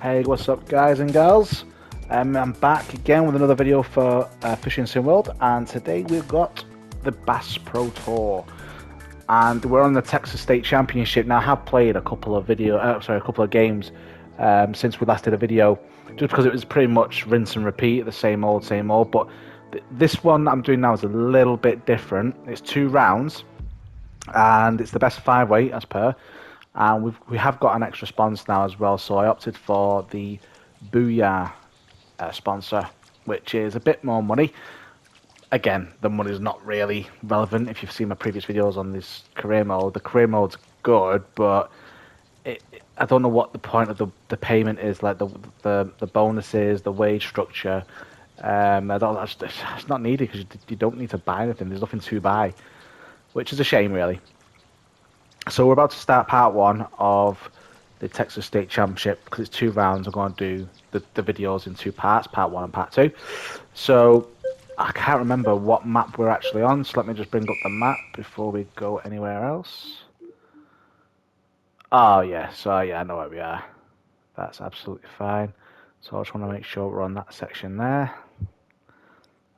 Hey, what's up, guys and girls? I'm back again with another video for Fishing Sim World, and today we've got the Bass Pro Tour, and we're on the Texas State Championship. Now, I have played a couple of a couple of games since we last did a video, just because it was pretty much rinse and repeat, the same old, same old. But this one I'm doing now is a little bit different. It's 2 rounds, and it's the best 5 weight as per. And we have got an extra sponsor now as well, so I opted for the Booyah sponsor, which is a bit more money. Again, the money's not really relevant. If you've seen my previous videos on this career mode, the career mode's good, but I don't know what the point of the payment is, like the bonuses, the wage structure. It's not needed because you don't need to buy anything. There's nothing to buy, which is a shame, really. So we're about to start part one of the Texas State Championship because it's 2 rounds. I'm going to do the videos in 2 parts, part one and part two. So I can't remember what map we're actually on, so let me just bring up the map before we go anywhere else. Oh yeah, so yeah, I know where we are. That's absolutely fine. So I just want to make sure we're on that section there.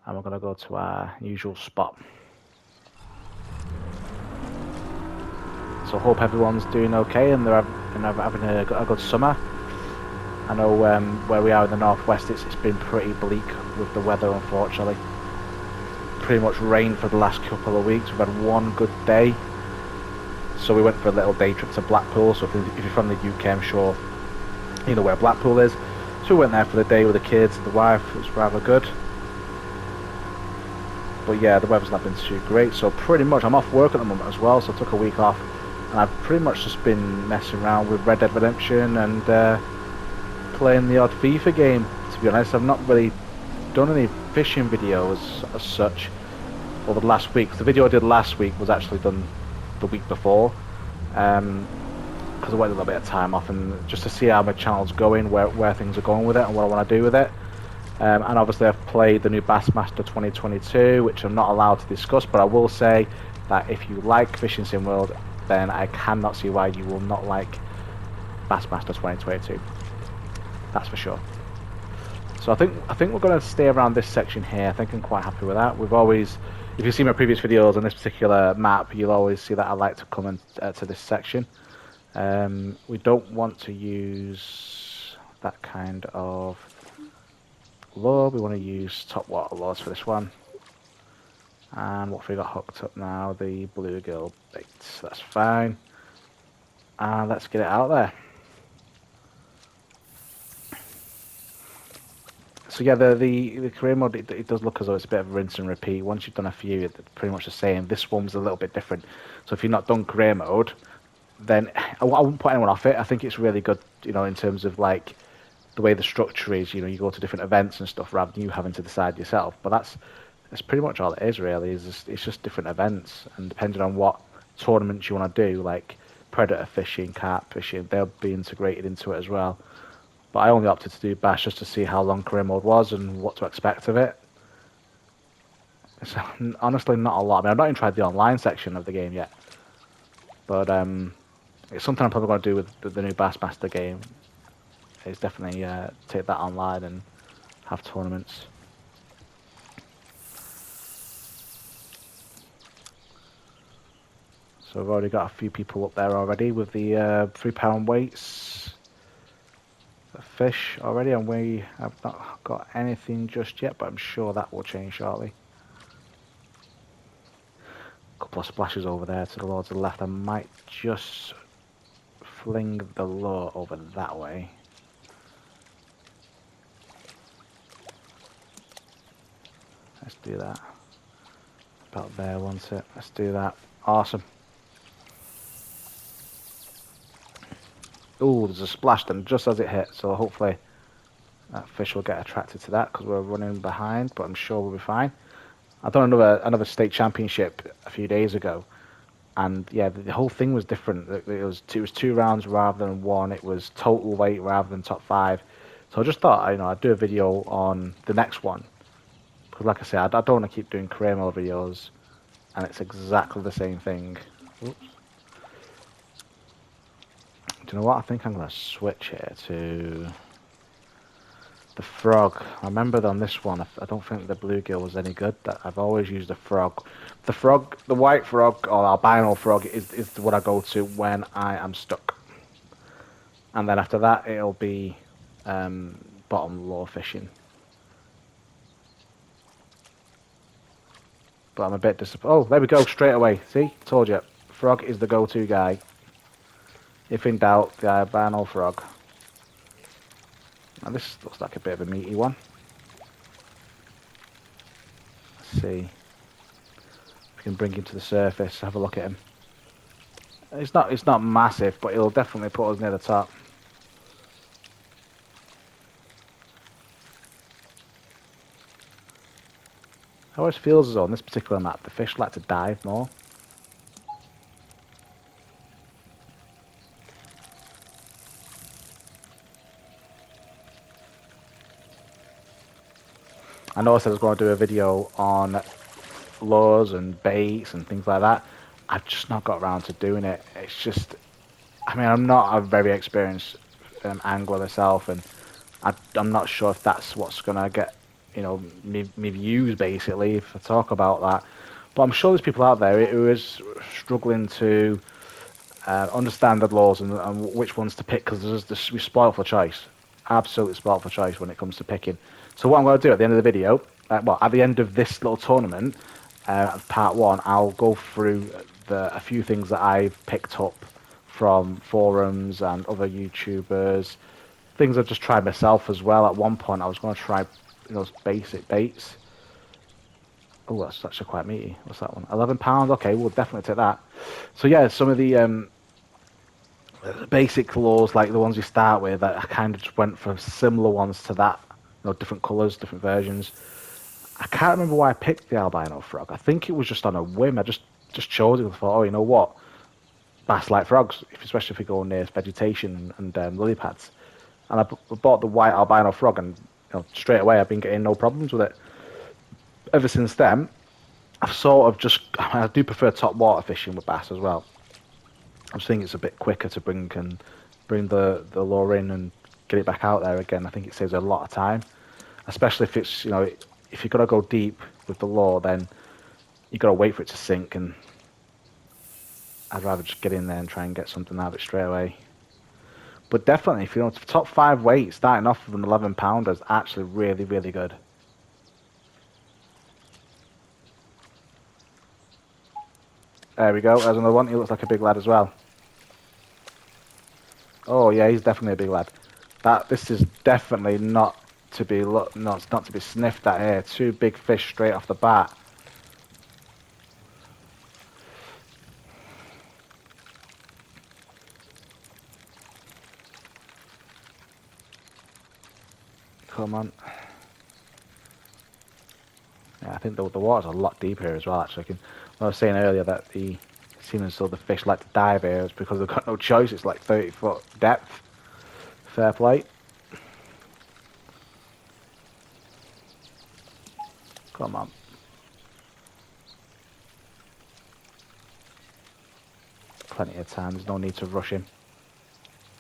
And we're going to go to our usual spot. So hope everyone's doing okay and they're having a good summer. I know where we are in the northwest, it's been pretty bleak with the weather, unfortunately. Pretty much rain for the last couple of weeks. We've had one good day. So we went for a little day trip to Blackpool. So if you're from the UK, I'm sure you know where Blackpool is. So we went there for the day with the kids and the wife. It was rather good. But yeah, the weather's not been too great. So pretty much I'm off work at the moment as well. So I took a week off. And I've pretty much just been messing around with Red Dead Redemption and playing the odd FIFA game. To be honest, I've not really done any fishing videos as such over the last week. The video I did last week was actually done the week before, because I went a little bit of time off and just to see how my channel's going, where things are going with it and what I want to do with it. And obviously I've played the new Bassmaster 2022, which I'm not allowed to discuss, but I will say that if you like Fishing Sim World, then I cannot see why you will not like Bassmaster 2022. That's for sure. So I think we're going to stay around this section here. I think I'm quite happy with that. We've always, if you've seen my previous videos on this particular map, you'll always see that I like to come in, to this section. We don't want to use that kind of lure. We want to use top water lures for this one. And what have we got hooked up now? The bluegill bait. That's fine. And let's get it out there. So yeah, the career mode, it does look as though it's a bit of rinse and repeat. Once you've done a few, it's pretty much the same. This one's a little bit different. So if you've not done career mode, then I wouldn't put anyone off it. I think it's really good, you know, in terms of like the way the structure is. You know, you go to different events and stuff rather than you having to decide yourself. But that's pretty much all it is, really. It's just different events, and depending on what tournaments you want to do, like predator fishing, carp fishing, they'll be integrated into it as well. But I only opted to do Bash just to see how long career mode was and what to expect of it. It's honestly not a lot. I mean, I've not even tried the online section of the game yet. But it's something I'm probably going to do with the new Bassmaster game. Is definitely take that online and have tournaments. So I've already got a few people up there already with the 3 pound weights. The fish already, and we have not got anything just yet, but I'm sure that will change shortly. A couple of splashes over there to the lord to the left. I might just fling the lure over that way. Let's do that. About there, won't it? Let's do that. Awesome. Oh, there's a splash then just as it hit, so hopefully that fish will get attracted to that because we're running behind, but I'm sure we'll be fine. I've done another state championship a few days ago, and yeah, the whole thing was different. It was 2 rounds rather than one. It was total weight rather than top five. So I just thought, you know, I'd do a video on the next one because, like I said, I don't want to keep doing career mode videos, and it's exactly the same thing. Oops. Do you know what? I think I'm going to switch here to The frog. I remember on this one, I don't think the bluegill was any good. I've always used the frog. The frog, the white frog or albino frog is what I go to when I am stuck. And then after that, it'll be bottom lure fishing. But I'm a bit disappointed. Oh, there we go, straight away. See? Told you. Frog is the go-to guy. If in doubt, the albino frog. Now this looks like a bit of a meaty one. Let's see. If we can bring him to the surface, have a look at him. It's not massive, but it'll definitely put us near the top. I always feels as though on this particular map, the fish like to dive more. I know I said I was going to do a video on lures and baits and things like that. I've just not got around to doing it. It's just, I mean, I'm not a very experienced angler myself, and I'm not sure if that's what's going to get, you know, me views basically if I talk about that. But I'm sure there's people out there who is struggling to understand the laws and which ones to pick, because we're spoiled for choice. Absolutely spoiled for choice when it comes to picking. So what I'm going to do at the end of the video, well, at the end of this little tournament, part one, I'll go through a few things that I've picked up from forums and other YouTubers, things I've just tried myself as well. At one point, I was going to try those basic baits. Oh, that's actually quite meaty. What's that one? £11. Okay, we'll definitely take that. So yeah, some of the basic lures, like the ones you start with, I kind of just went for similar ones to that. You know, different colours, different versions. I can't remember why I picked the albino frog. I think it was just on a whim. I just chose it and thought, oh, you know what? Bass like frogs, especially if we go near vegetation and lily pads. And I bought the white albino frog, and straight away I've been getting no problems with it. Ever since then, I've sort of just, I do prefer top water fishing with bass as well. I just think it's a bit quicker to bring the lure in and get it back out there again. I think it saves a lot of time, especially if it's, you know, if you've got to go deep with the lure, then you've got to wait for it to sink, and I'd rather just get in there and try and get something out of it straight away. But definitely, if you know, top 5 weight, starting off with an 11-pounder is actually really, really good. There we go, there's another one. He looks like a big lad as well. Oh yeah, he's definitely a big lad. This is definitely not to be not to be sniffed at here. 2 big fish straight off the bat. Come on. Yeah, I think the water's a lot deeper here as well. Actually, I was saying earlier that it seems as though the fish like to dive here. It's because they've got no choice. It's like 30-foot depth. Fair play. Come on. Plenty of time. There's no need to rush him.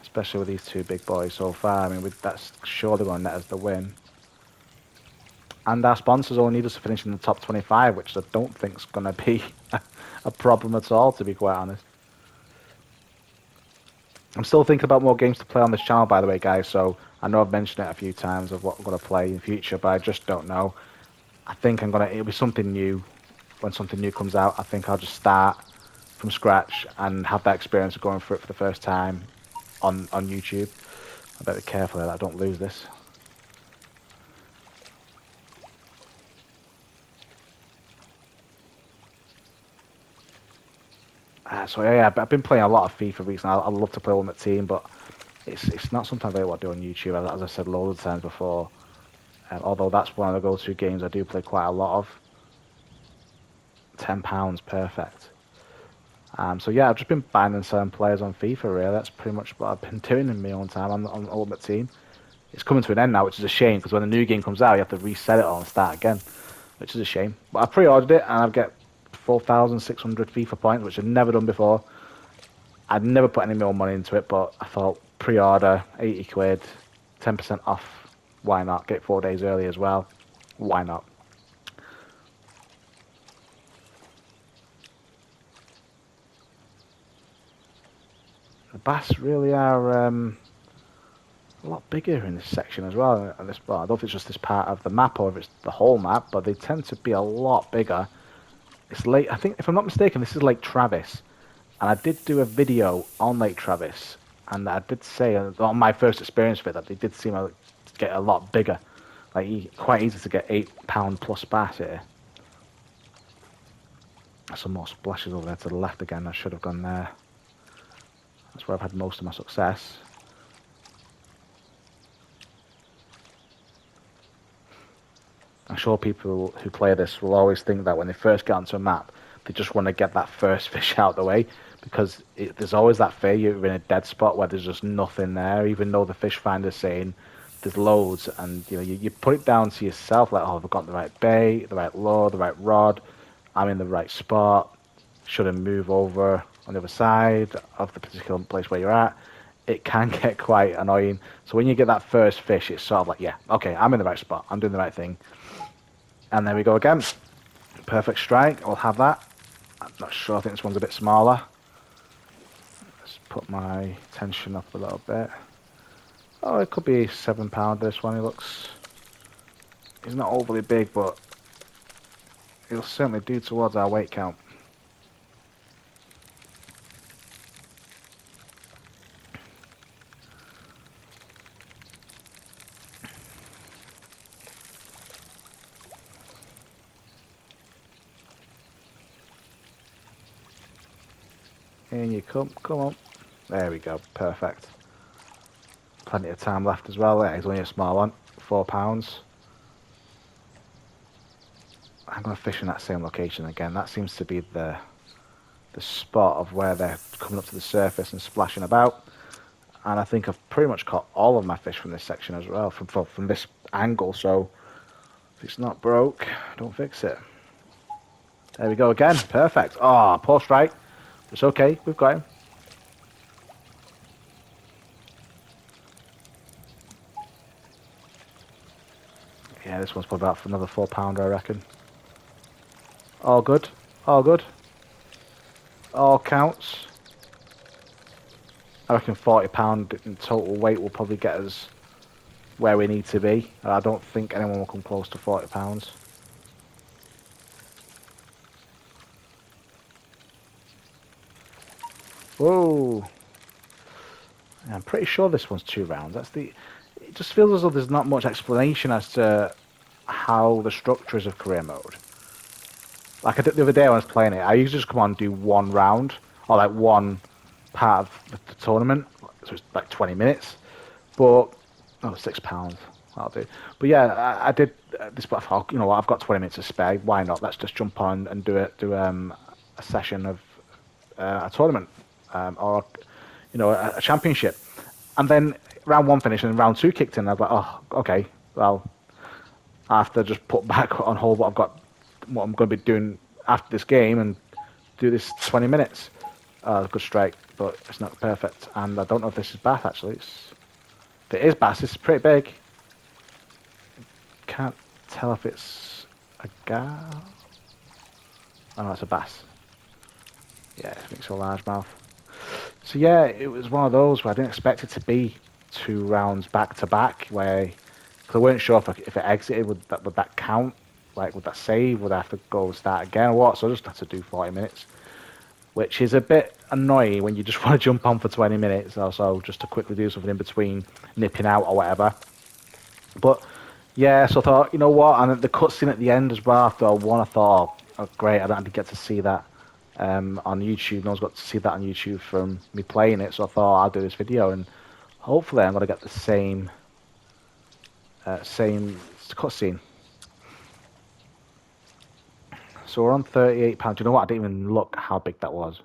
Especially with these 2 big boys so far. I mean, that's surely going to net us the win. And our sponsors only need us to finish in the top 25, which I don't think is going to be a problem at all, to be quite honest. I'm still thinking about more games to play on this channel, by the way, guys, so I know I've mentioned it a few times of what I'm going to play in the future, but I just don't know. I think it'll be something new. When something new comes out, I think I'll just start from scratch and have that experience of going through it for the first time on YouTube. I better be careful that I don't lose this. So yeah, I've been playing a lot of FIFA recently. I love to play Ultimate Team, but it's not something I really want to do on YouTube, as I said loads of times before. Although that's one of the go-to games I do play quite a lot of. £10, perfect. So yeah, I've just been buying and selling players on FIFA, really. That's pretty much what I've been doing in my own time on Ultimate Team. It's coming to an end now, which is a shame, because when the new game comes out, you have to reset it all and start again, which is a shame. But I pre-ordered it, and I've got 4,600 FIFA points, which I've never done before. I'd never put any more money into it, but I thought pre-order, 80 quid, 10% off Why not? Get 4 days early as well. Why not? The bass really are a lot bigger in this section as well. And this, well, I don't know if it's just this part of the map or if it's the whole map, but they tend to be a lot bigger. It's late. I think, if I'm not mistaken, this is Lake Travis, and I did do a video on Lake Travis, and I did say on my first experience with it that they did seem to get a lot bigger. Like quite easy to get £8 plus bass here. Some more splashes over there to the left again. I should have gone there. That's where I've had most of my success. I'm sure people who play this will always think that when they first get onto a map, they just want to get that first fish out of the way, because there's always that fear you're in a dead spot where there's just nothing there, even though the fish finder's saying there's loads, and you put it down to yourself like, oh, have I got the right bait, the right lure, the right rod, I'm in the right spot, should I move over on the other side of the particular place where you're at? It can get quite annoying. So when you get that first fish, it's sort of like, yeah, okay, I'm in the right spot, I'm doing the right thing. And there we go again. Perfect strike. I'll have that. I'm not sure. I think this one's a bit smaller. Let's put my tension up a little bit. Oh, it could be £7. This one. He looks. He's not overly big, but he'll certainly do towards our weight count. In you come. Come on. There we go. Perfect. Plenty of time left as well. Yeah, he's only a small one. £4. I'm going to fish in that same location again. That seems to be the spot of where they're coming up to the surface and splashing about. And I think I've pretty much caught all of my fish from this section as well, from this angle. So if it's not broke, don't fix it. There we go again. Perfect. Oh, poor strike. It's okay. We've got him. Yeah, this one's probably about for another £4, I reckon. All good. All good. All counts. I reckon £40 in total weight will probably get us where we need to be. I don't think anyone will come close to £40. Whoa. Yeah, I'm pretty sure this one's 2 rounds. It just feels as though there's not much explanation as to how the structure is of career mode. Like the other day when I was playing it, I usually just come on and do 1 round, or like one part of the tournament, so it's like 20 minutes. But £6, that'll do. But yeah, I did this. But I thought, you know what, I've got 20 minutes to spare. Why not? Let's just jump on and do a session of a tournament, or a championship. And then round 1 finished and round 2 kicked in. I was like, oh, okay, well, I have to just put back on hold what I'm going to be doing after this game and do this 20 minutes. Good strike, but it's not perfect. And I don't know if this is bass, actually. If it is bass, it's pretty big. Can't tell if it's a gal. Oh no, it's a bass. Yeah, I think it's a largemouth. So yeah, it was one of those where I didn't expect it to be 2 rounds back to back, cause I weren't sure if it exited, would that count? Like, would that save? Would I have to go start again or what? So I just had to do 40 minutes, which is a bit annoying when you just want to jump on for 20 minutes or so just to quickly do something in between nipping out or whatever. But yeah, so I thought, you know what, and the cutscene at the end as well, after I won, I thought, oh great, I don't get to see that on YouTube. No one's got to see that on YouTube from me playing it, so I thought I'll do this video, and hopefully I'm going to get the same cutscene. So we're on £38. You know what? I didn't even look how big that was.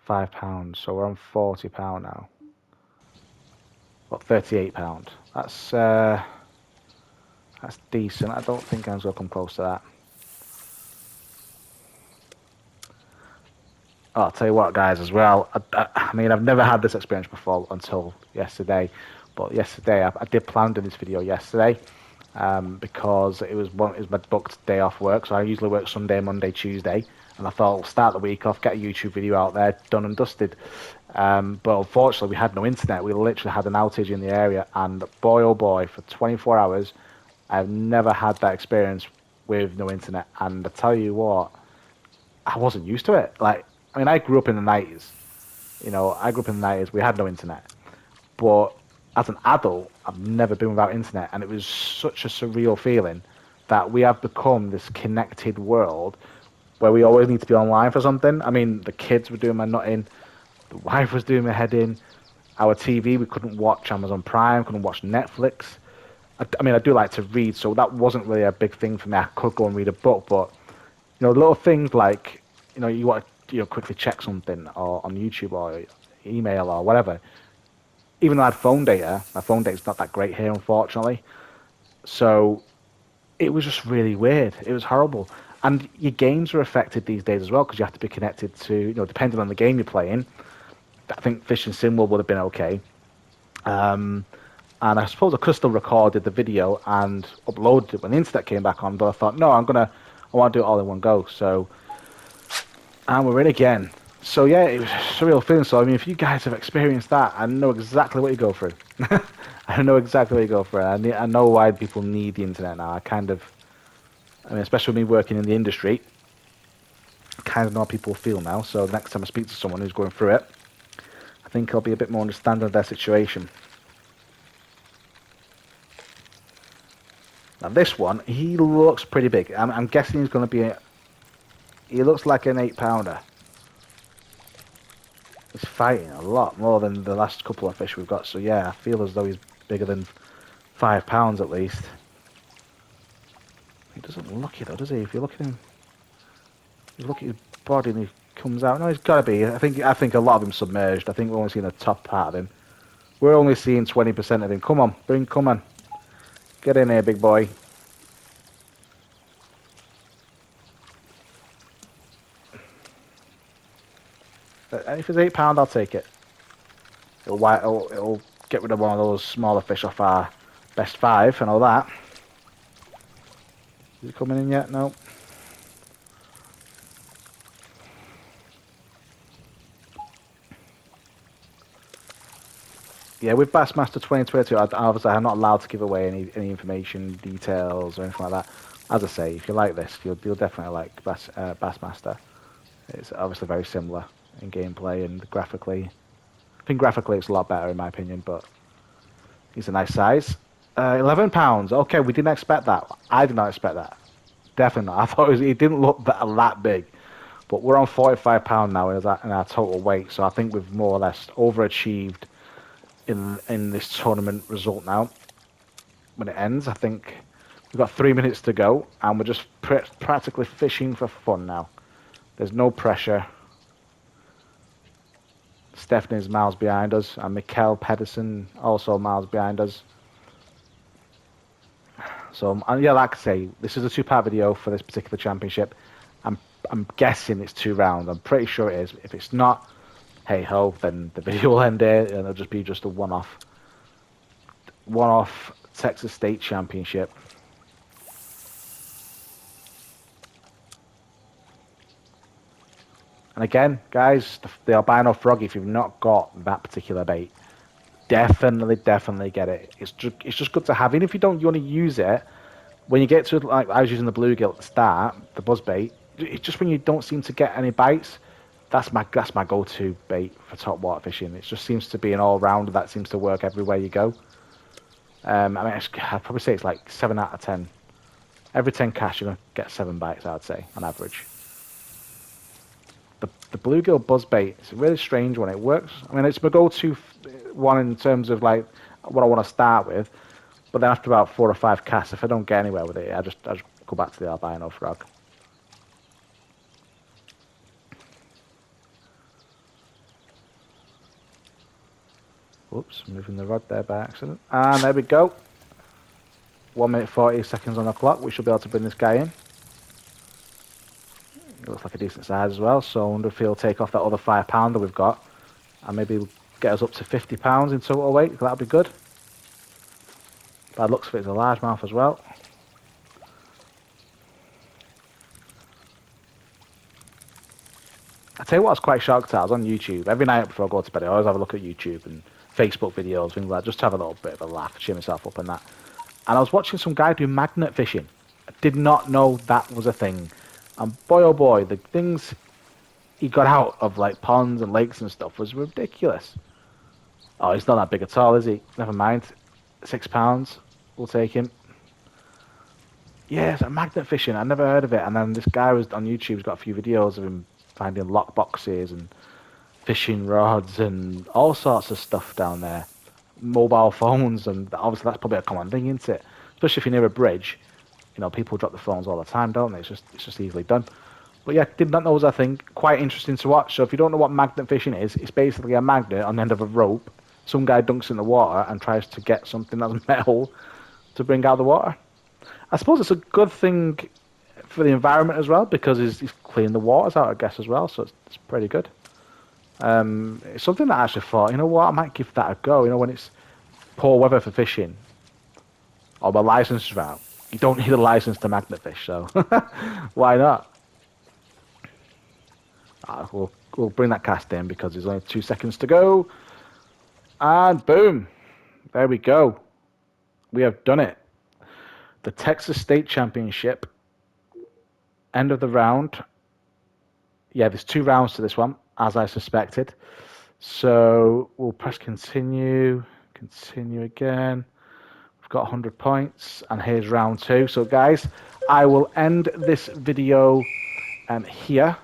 £5. So we're on £40 now. Well, £38. That's decent. I don't think I'm going to come close to that. Oh, I'll tell you what, guys, as well. I mean, I've never had this experience before until yesterday. But yesterday, I did plan to do this video yesterday because it was my booked day off work. So I usually work Sunday, Monday, Tuesday, and I thought I'll start the week off, get a YouTube video out there, done and dusted. But unfortunately, we had no internet. We literally had an outage in the area, and boy oh boy, for 24 hours, I've never had that experience with no internet. And I tell you what, I wasn't used to it. Like, I mean, I grew up in the 90s. You know, I grew up in the 90s. We had no internet. But as an adult, I've never been without internet. And it was such a surreal feeling that we have become this connected world where we always need to be online for something. I mean, the kids were doing my nutting. The wife was doing my head in. Our TV, we couldn't watch Amazon Prime, couldn't watch Netflix. I mean, I do like to read, so that wasn't really a big thing for me. I could go and read a book, but little things like, you want to, quickly check something or on YouTube or email or whatever. Even though I had phone data, my phone data's not that great here, unfortunately. So it was just really weird. It was horrible. And your games are affected these days as well because you have to be connected to, depending on the game you're playing. I think Fishing SimWorld would have been okay. And I suppose I could have still recorded the video and uploaded it when the internet came back on, but I thought, no, I want to do it all in one go. So, and we're in again. So yeah, it was a surreal feeling. So I mean, if you guys have experienced that, I know exactly what you go through. I know exactly what you go through. I know why people need the internet now. I mean, especially me working in the industry, I kind of know how people feel now. So next time I speak to someone who's going through it, I think I'll be a bit more understanding of their situation. Now this one, he looks pretty big. I'm guessing he's going to be he looks like an 8-pounder. He's fighting a lot more than the last couple of fish we've got. So yeah, I feel as though he's bigger than 5 pounds at least. He doesn't look it though, does he? If you look at him, you look at his body and he comes out. No, he's got to be. I think a lot of him submerged. I think we're only seeing the top part of him. We're only seeing 20% of him. Come on, come on. Get in here, big boy. If it's 8 pound, I'll take it. It'll get rid of one of those smaller fish off our best 5 and all that. Is he coming in yet? No. Yeah, with Bassmaster 2022, obviously I'm not allowed to give away any information, details, or anything like that. As I say, if you like this, you'll definitely like Bassmaster. It's obviously very similar in gameplay and graphically. I think graphically it's a lot better in my opinion, but he's a nice size. 11 pounds. Okay, we didn't expect that. I did not expect that. Definitely not. I thought it didn't look that big. But we're on 45 pound now in our total weight, so I think we've more or less overachieved in this tournament result now. When it ends, I think we've got 3 minutes to go, and we're just practically fishing for fun now. There's no pressure. Stephanie's miles behind us, and Mikkel Pedersen also miles behind us. So yeah, like I say, this is a 2-part video for this particular championship. I'm guessing it's 2 rounds. I'm pretty sure it is. If it's not, hey ho, then the video will end there, and it'll just be a one-off Texas State Championship. And again, guys, the albino frog, if you've not got that particular bait, definitely get it. It's just good to have. Even if you want to use it, when you get to, like I was using the bluegill at the start, the buzzbait, it's just when you don't seem to get any bites, that's my go-to bait for top water fishing. It just seems to be an all-rounder that seems to work everywhere you go. I mean, I'd probably say it's like 7 out of 10. Every 10 casts, you're going to get 7 bites, I'd say, on average. The bluegill buzzbait, it's a really strange one. It works. I mean, it's my go-to one in terms of like what I want to start with. But then after about 4 or 5 casts, if I don't get anywhere with it, I just go back to the albino frog. Whoops, moving the rod there by accident. And there we go. 1 minute 40 seconds on the clock. We should be able to bring this guy in. It looks like a decent size as well. So I wonder if he'll take off that other 5 pounder we've got, and maybe get us up to 50 pounds in total weight. That'd be good. By the looks of it, it's a largemouth as well. I tell you what I was quite shocked at. I was on YouTube. Every night before I go to bed, I always have a look at YouTube and Facebook videos, things like that, just to have a little bit of a laugh, cheer myself up and that. And I was watching some guy do magnet fishing. I did not know that was a thing. And boy, oh boy, the things he got out of like ponds and lakes and stuff was ridiculous. Oh, he's not that big at all, is he? Never mind. £6. We'll take him. Yeah, it's a magnet fishing. I never heard of it. And then this guy was on YouTube. He's got a few videos of him finding lock boxes and fishing rods and all sorts of stuff down there. Mobile phones, and obviously that's probably a common thing, isn't it? Especially if you're near a bridge. You know, people drop the phones all the time, don't they? It's just easily done. But yeah, did not know was a thing. Quite interesting to watch. So if you don't know what magnet fishing is, it's basically a magnet on the end of a rope. Some guy dunks in the water and tries to get something that's metal to bring out the water. I suppose it's a good thing for the environment as well because he's cleaning the waters out, I guess, as well. So it's pretty good. It's something that I actually thought, you know what, I might give that a go. You know, when it's poor weather for fishing, or my license is out, you don't need a license to magnet fish, so why not? We'll bring that cast in because there's only 2 seconds to go, and boom, there we go. We have done it. The Texas State Championship. End of the round. Yeah, there's 2 rounds to this one, as I suspected. So we'll press continue. Continue again. We've got 100 points, and here's round 2. So guys, I will end this video here,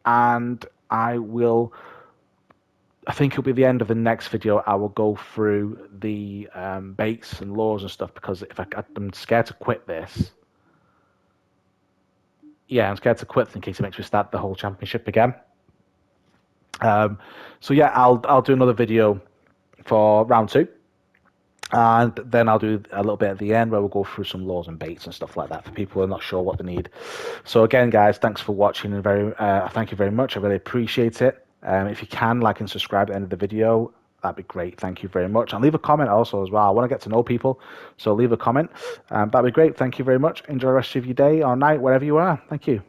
and I think it'll be the end of the next video. I will go through the baits and lures and stuff because I'm scared to quit this. Yeah, I'm scared to quit in case it makes me start the whole championship again. So yeah, I'll do another video for round 2, and then I'll do a little bit at the end where we'll go through some lures and baits and stuff like that for people who are not sure what they need. So again, guys, thanks for watching, and thank you very much. I really appreciate it. If you can, like and subscribe at the end of the video, that'd be great. Thank you very much. And leave a comment also as well. I want to get to know people, so leave a comment. That'd be great. Thank you very much. Enjoy the rest of your day or night, wherever you are. Thank you.